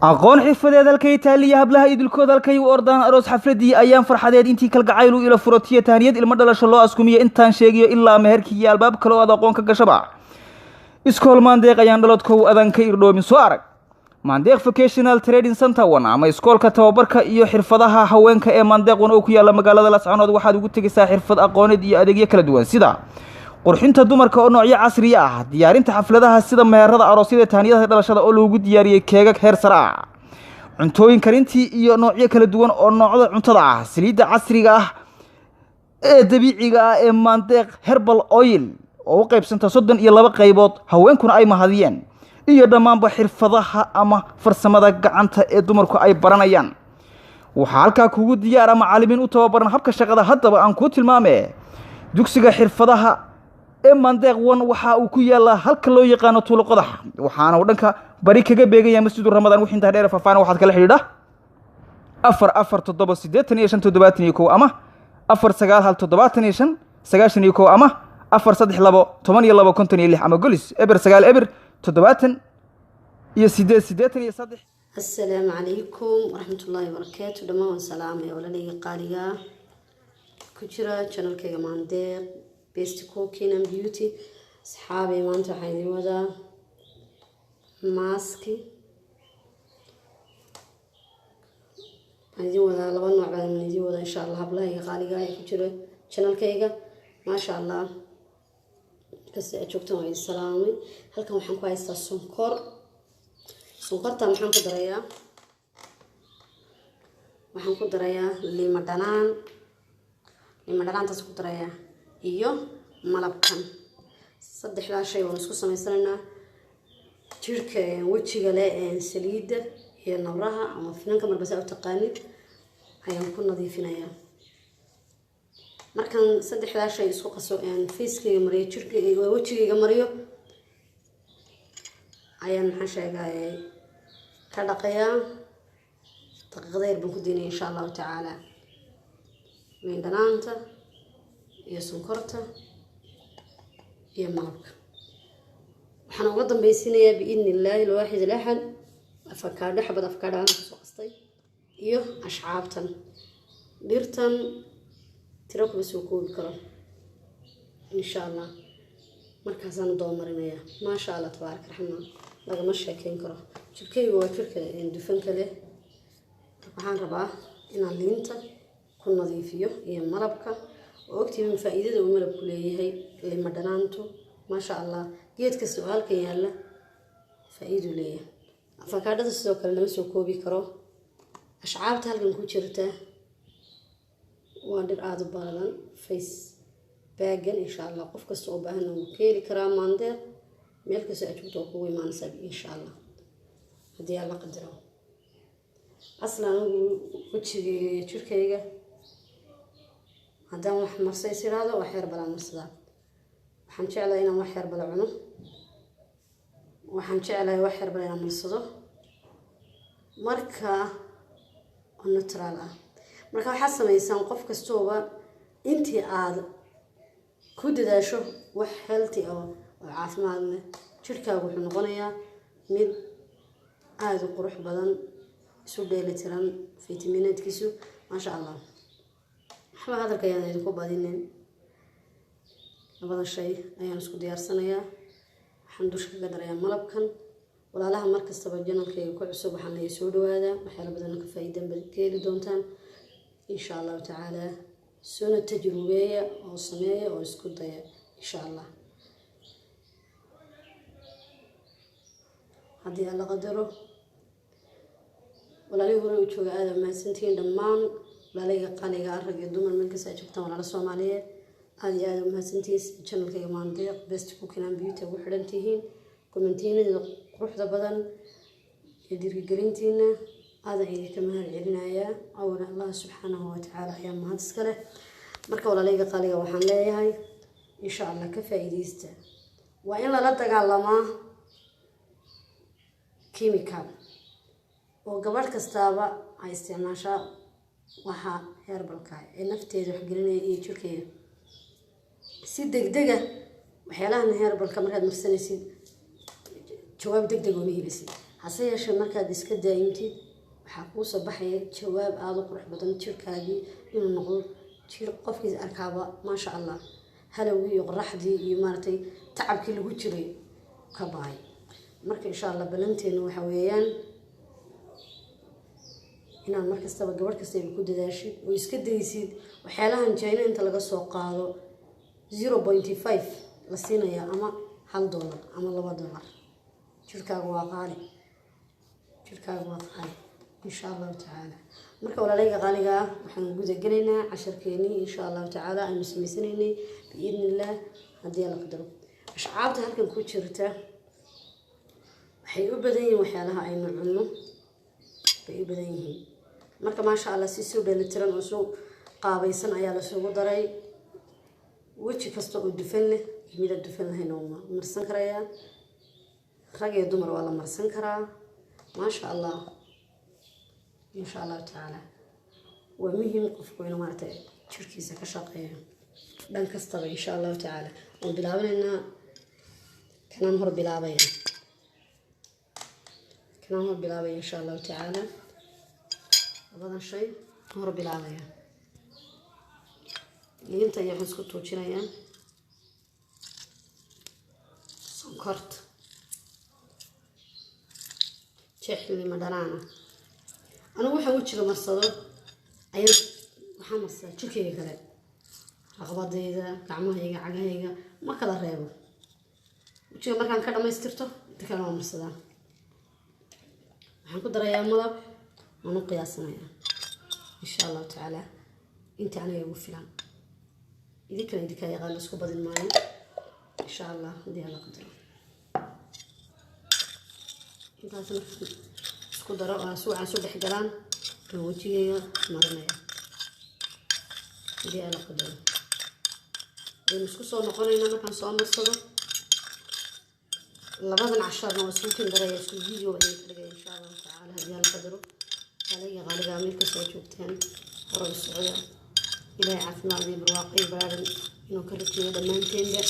aqoon xirfadeed halkay taaliya hablaha idilkooda halkay u ordaan aroos xafladii ayaan farxadeed intii kalgacayl ila furatiyo taaniyad ilmo dhalasho loo askumiyo intaan sheegiyo ilaa meherkii iyo albaab kale oo aad aqoon ka gashaba iskool maandeeq ayaan dhaladkow adan ka irdhoomin soo arag maandeeq vocational trading center ama iskoolka tababarka iyo xirfadaha haweenka ee maandeeq oo ku yaala magaalada Lascanood waxaad ugu tagaysaa xirfad aqooneed iyo adeegyo kala duwan sida qurxinta dumarka oo noocyo casri ah diyaarinta xafladaha sida meherada aroosyada taaniyada dhalashada oo loogu diyaariyay keegag heer sare ah cuntooyin karintii iyo noocyo kala duwan oo noocda cuntada ah saliidda casriga ah ee dabiiciga ah ee maandeeq herbal oil oo qaybsanta 32 qaybood haweenkuna ay mahadiyeen iyo dhamaanba xirfadaha ama farsamada gacanta ee dumarku ay baranayaan waxa halka kugu diyaar macallimiin u tababaran habka shaqada haddaba aan ku tilmaamay dugsiga xirfadaha maandeeq waxa uu ku yaala halka loo yaqaan tuulo qodax waxaana uu dhanka bari kaga beegaya masjidu ramadaan wixii inta dheer faafaan waxaad kala xidhiidha 44785 ama 49175 ama 43212 ama golis eber 9 eber 70 iyo 883 السلام عليكم ورحمة الله وبركاته دمان سلام يا ولدي قاليا كجرا channel كيga maandeeq best cooking and beauty صحابي maanta waxaan idin wadaa maski idin wadaa laba nooc baan idin wadaa insha Allah hablaha qaaliga ay ku jira channel kayga ma sha Allah kasi joogto way salaamay halkan waxaan ku haystaa sonkorta waxaan ku darayaa lima dhanaan taas ku darayaa iyo malabkan saddexdaa shay oo isku sameysanaynaa jirka wajiga leh saliida iyo nabraha ama finanka marba u taqaanid ayaan ku nadiifinayaa markan saddexdaa shay isku qaso facekayga mariyo jirkayga wajigayga mariyo ayaan maxaa sheegay ka dhaqayaa daqiiqad yar baan ku diinay insha Allah taala min dhanaanta iyo sonkorta iyo malabka waxaan uga dambeysinayaa biidnillaahi alwaahid alahad afakaadho xabad afakaadho aan soo qastay iyo ashcaabtan dhirtan tiro kuma soo koobi karo insha Allah markaasaan doomarinayaa ma sha Allah tabaarak raxmaan lagama sheekeyn karo jirkaygu waa jirka dufanka leh waxaan rabaa inaan liinta ku nadiifiyo iyo malabka وقتي فائدة وملك كلية هي لما دنانتو ما شاء الله جيت كسؤال كيالا فائدة ليه فكادة السوق اللي مسوكو بيكرو أشعار تهلكن كوتشرته وادر عاد بالغن فيس باجن إن شاء الله قف كسوق بهنو كيري كرام ماندر ملك سأجوتو قوي ما نسب إن شاء الله هدي الله قدره أصلاً كوتشي تركيا هذا واحد مرسي يصير هذا وحير بلا مرسدا وحنشي على هنا وحير بلا عنو وحنشي على وحير بلا مرسدا مركا ونترالا مركا حاسة ما يسام قف كستوبة انتي عاد كود ذا شو وحلتي أو عاف معنا شركة وحن غنيا مد عاد قروح بدن سو بيلي تران فيتامينات كيسو ما شاء الله هذا الكيان يدكو بعدين هذا الشيء أيام اسكو ديار سنة الحمد لله قدر أيام ملبكن ولا لها مركز تبجنا كي كل صبح عن يسودوا هذا وحيل بدنا كفايدة بالكيل دونتان إن شاء الله تعالى سنة تجربية أو صناعية أو اسكو ضيع إن شاء الله هذه الله قدره ولا ليه هو يشوف هذا ما سنتين دمان ولا قاليga arag iyo dumar meel ka soo joogtaan walaal Soomaaliyeed aad uma santiis channel-kayga maandeeq best cooking and beauty ugu xiran tihiin commentiinada quruxda badan iyo dhiirigelintiina aad ayay ka mahad celinayaa awna Allah subhanahu wa ta'ala ayaa mahad iska leh marka walaalayga qaaliga waxaan leeyahay insha Allah ka faa'iideysta waa in la dagaalamaa chemical oo gabadh kastaaba ay isticmaashaa waxa herbalka ee nafteedu wax gelinaya iyo jirkeeda si degdeg ah waxyaalaha herbalka markaad marsanaysid jawaab degdeg oo mihiibisi hase yeeshee markaad iska daayintid waxaa kuu soo baxaya jawaab aada u qurux badan jirkaagii inuu noqdo jir qofkiis arkaaba maasha allah halowgii iyo qoraxdii iyo maaragtay tacabkii lagu jiray ka baay marka insha allah balanteenu waxa weeyaan inaan markastaba gabadh kastaba ku dadaashid oo iska daysid waxyaalahan China inta laga soo qaado 0.5 la siinaya ama $1 ama $2 jirkaagu waa qaali insha Allah ta'ala marka walaalayga qaaliga waxaan guda galeynaa casharkeeni insha Allah ta'ala aynu sameysanaynay biidnillah hadii la qadaro ashcaabta halkan ku jirta waxay u badan yihiin waxyaalaha aynu cunno bay u badan yihiin marka ma sha Allah si soo dheelitiran oo soo qaabaysan ayaa la soo daray wixii kasta oo dufan leh mid dufan lahayn oo marsan karaya rag iyo dumar waa la marsan karaa ma sha Allah insha Allah ta'ala waa muhiim qofku inuu maartay jirkiisa ka shaqeeyo dhan kastaba insha Allah ta'ala oo bilaabnayna kanaan hor bilaabaya insha Allah ta'ala labadan shay hor bilaabaya inta ay isku toojinayaan sonkort jeexli madanaana anigu waxaan u jiro marsado ayaan waxaan marsadaa jirkeyga kale raqabadayda gacmahayga cagahayga ma kala reebo wajiga markaan ka dhamaystirto inta kale waan marsadaa waxaan ku darayaa malab waan u qiyaasanayaa insha Allah ta'ala inta aniga ugu filan idinka yaqaan isku badin maayo insha Allah hadii la qadaro intaas isku daro oo soo dhex galaan wajigayga marinaya hadii la qadaro isku soo noqonayna markaan soo marsado labadan casharna waa isku kindaraya isku video ay dhigay insha Allah ta'ala hadii la qadaro علي غالبا ملك سوتشوتين ورا السعودية إلى عفنا ذي برواقي بارد إنه كرتي هذا مانتين ده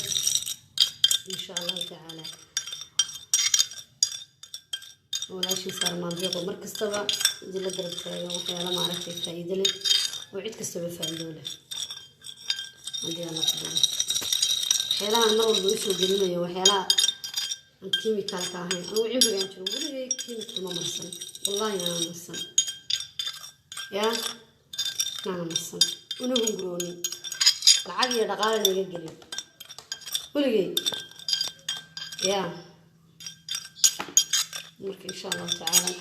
إن شاء الله تعالى ولا شيء صار ما بيقو مركز طبع جل قرب كايو وحيالا ما عرفت فايدة لي وعيد كستوى فايدة له عندي أنا قبل حيالا المرض بيسو قليلا وحيالا الكيميكال كاهين أنا وعيد بيان شنو ولا كيميكال ما مرسل والله أنا مرسل يا أنا مرسل ونقول قروني العادي دقالة اللي قليل ولقي يا مرك إن شاء الله تعالى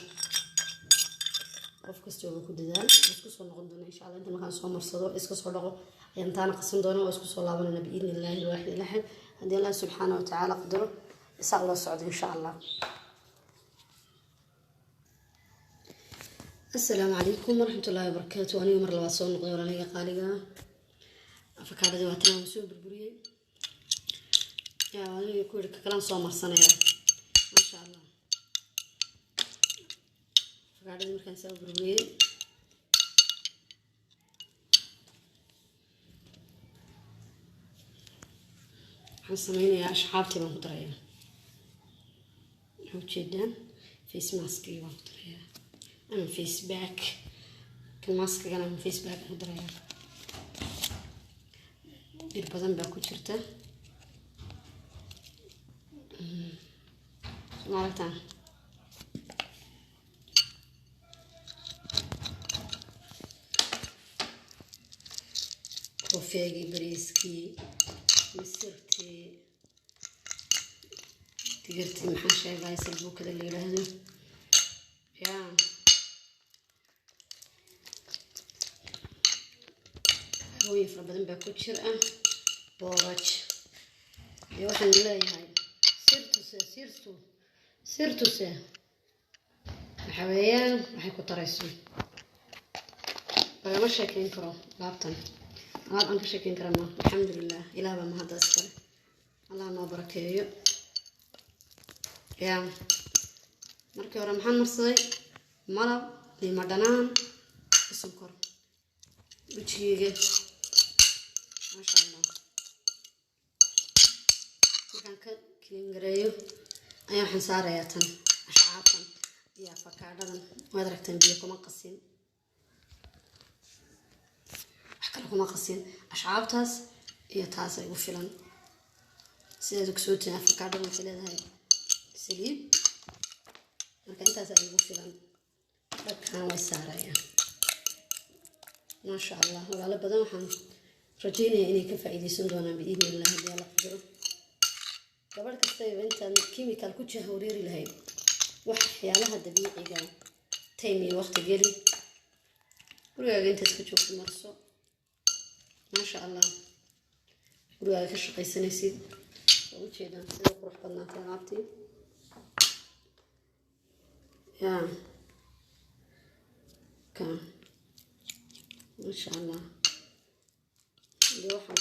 قف كستوى كل ذلك اسكس ونقدنا إن شاء الله أنت ما كان صوم مرصدو اسكس ونقو ينتانا قسم دونا واسكس والله بنا بإذن الله الواحد الأحد هدي الله سبحانه وتعالى قدره يسأل الله السعود إن شاء الله. السلام عليكم ورحمة الله وبركاته. أنا يوم الله صون نقدر عليا قالقة فكرة دواتنا مسوي بربرية يا أنا يقول لك كلام صوم السنة ما شاء الله فكرة دي مكان سوي بربرية حسميني يا أشحابتي ما مطرية حوت جدا فيس ماسكي ما مطرية أنا فيس باك كل ماسك أنا من فيس باك مطرية دير بدن باكو جرته مالتان كوفيجي بريسكي مسرتي تقرتي محاشي غايس البوك اللي لهذا يا هو يفرق بدن باكو شرقة بورج يوحن الله هاي سيرتو سه الحويان راح يكون طريسون بقى مش شاكين كرو لابتن أنا مش شاكين كرما الحمد لله إله ما هذا أسكر الله ما بركيه يا مركي ورا محمد مرصي مرض لمدنان السكر بتشيجي ما شاء الله كان كلين جريو أيام حنسارياتن أشعارتن يا فكادن ما دركتن بيكم قصين أحكي لكم قصين أشعابتاس هي تاسع وفلان سيدك سوتنا فكادن مثل هاي سليب marka intaas ay ugu filan dadkan way saarayaan ma sha Allah walaalo badan waxaan rajaynayaa inay ka faa'iideysan doonaan biidin Allah hadii la qadaro gabadh kasta oo intaan chemical ku jahawreeri lahayd waxyaalaha dabiiciga taymi waqti geli gurigaaga intaad ka joogto marso ma sha Allah gurigaaga ka shaqaysanaysid oo u jeedaan sida qurux badnaatay alaabtii يا كان ما شاء الله اللي واحد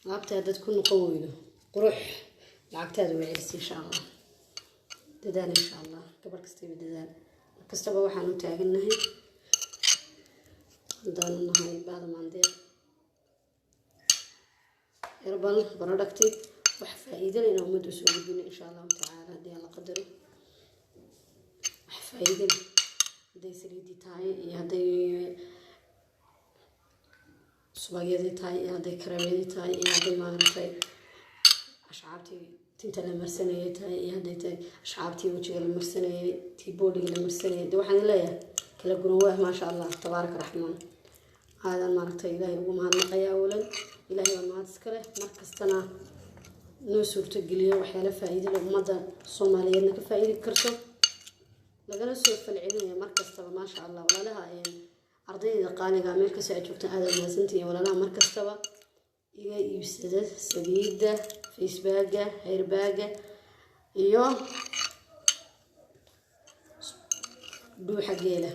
لعبتها تكون قوية قروح لعبتها وعيسى إن شاء الله ددان إن شاء الله قبل كستيب ددان كستبا واحد متعقلنا هي دان هاي بعد ما عندي يربل برودكتي وحفايدة لنا ومدرسة ودنا إن شاء الله تعالى دي الله قدره وحفايدة دي سريدي تاي يا دي سواقيدي تاي يا دي كراميدي تاي يا دي مارتاي أشعابتي تنت المرسنية تاي يا دي تاي أشعابتي وجه المرسنية تي بودي المرسنية دي واحد لا كلا جروه ما شاء الله تبارك الرحمن هذا مارتاي إلهي وما نقيا أولا إلهي وما تسكره مركزتنا noo suurto geliyo waxyaalo faa'iido leh ummadda Soomaaliyeedna ka faa'iidi karto lagana soo falcelinaya markastaba ma sha Allah walaalaha ardayda qaaliga meel ka soo joogta aad wanaagsantii walaalaha markastaba iga iibsada saliida facebooka herbaaga iyo dhuuxa geela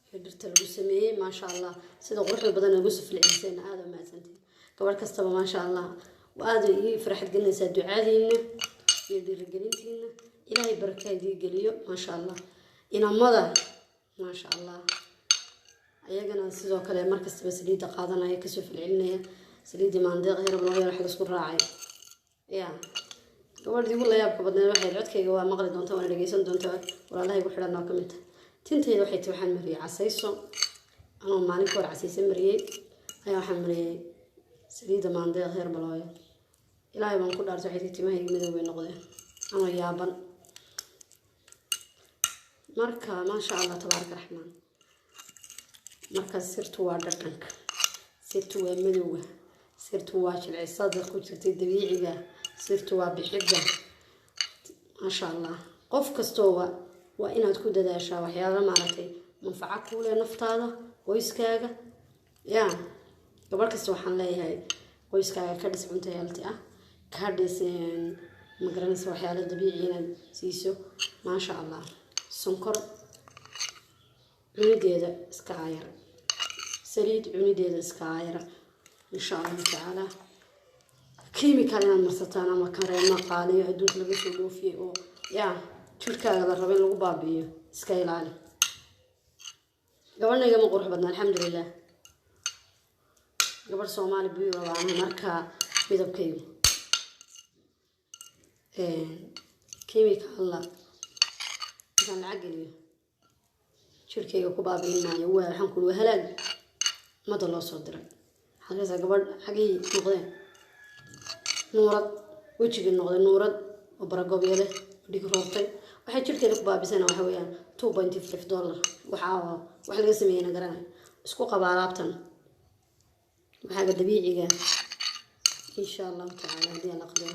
xidhirta lagu sameeyay ma sha Allah sida quruxda badan lagu soo falcelinayna aad wanaagsantii gabar kastaba ma sha Allah وهذا يفرح الجنة دعائنا يدير الجنتنا إلهي بركة دي جليو ما شاء الله إن مضى ما شاء الله أيقنا سيدو كلا مركز بسليدة قاضنا يكسف العلنية سليدة ما عندي غير بنوية راح يسكر راعي يا قبل دي والله يابك بدنا نروح العود كي جوا مغرب دون تونا لقيسون دون توا ولا الله يقول حنا كمنت تنتهي روحي توحن مري عسيسو أنا ما نكور عسيس مري أيوة حمري سليدة ما عندي غير بنوية إلهي بان كل أرجع حياتي ما هي مدوي نقدر أنا يابن مركا ما شاء الله تبارك الرحمن مركا سرت وادركنك سرت ومدوه سرت واش العصاد كنت الدبيعية سرت وبحبة ما شاء الله قف كستوى وإن تكون داشة وحياة معرتي منفعة كلها نفتاده ويسكاجة يا قبل كستوى حنلاقي هاي ويسكاجة كدس عنتي كهدس مقرنس وحياة طبيعية سيسو ما شاء الله سكر عندي سكاير سليد عندي سكاير إن شاء الله تعالى كيميكالنا مرستانا ما كان قالي عدود لبسوا فيه أو يا تلك هذا الربيع الغبابي سكايل علي قبلنا يوم قرح بدنا الحمد لله قبل صومالي بيو وعنا مركا بيدب كيو كيميكال الله كان عقلي شركة كبابين معي هو الحين كله هلاك ما ضل صدره حاجة قبل حاجة نقدين نورد وجهك النقدين نورد وبرقوا بيله ديك روتين واحد شركة كبابي سنة وحويان $2.5 وحاوا واحد قسمين قرنا اسكو قبارابتن وحاجة طبيعية إن شاء الله تعالى هدي الله قدر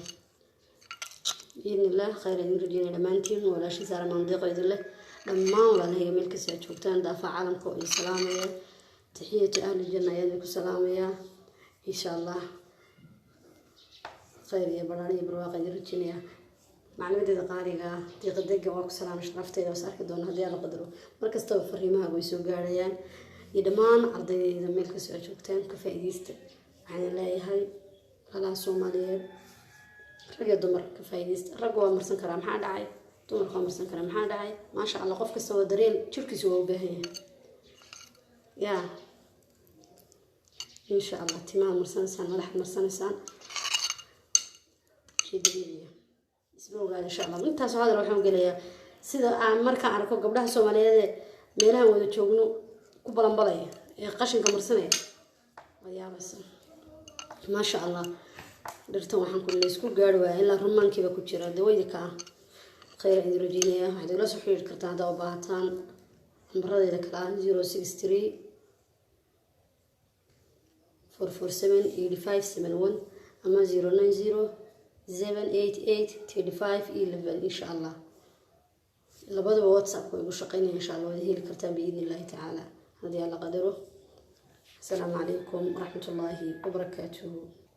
بإذن الله خير يرجينا لمانتين ولا شيء صار منطقة يدل له لما ولا هي ملك سيجوكتان دافع عالمكم السلامية تحية أهل الجنة يدك السلامية إن شاء الله خير يا براني برواقع يرجينا معلومات دقائقة دقيقة وقت سلام شرفتي وسارك دون هدي الله قدره مركز توفر ريمها ويسوق عليان يدمان أرضي إذا ملك سيجوكتان كفايديست عن الله هاي على Soomaaliyeed rag dumar ka faa'iideysta rag waa marsan kara maxaa dhacay dumar ka marsan kara maxaa dhacay ma sha Allah qof kasta oo dareen jirkiisa waa u baahan yahay ya in sha Allah timaha marsanaysan madax marsanaysan شيء dabiici اسمه قاعد إن شاء الله أنت هذا روح قليا سيدا مركا عركو قبلها سومالية meelaha wada joogno ku balanbalaya ee qashinka marsanaya wayaabaysan ma sha Allah dhirtan waxaan ku leeysku gaar waa ilaa rumaankiiba ku jira dawayda ka khayr hidrojiinaya waxaad la soo xiriir kartaa hadaa u baahataan nambaradayda kala 063 447 8571 ama 090 788 3511 insha Allah labadaba WhatsApp way ugu shaqeynayaan insha Allah wada heli kartaan biidin Allah ta'ala hadii alla qadaro. Assalamu alaykum wa rahmatullahi wa barakatuh.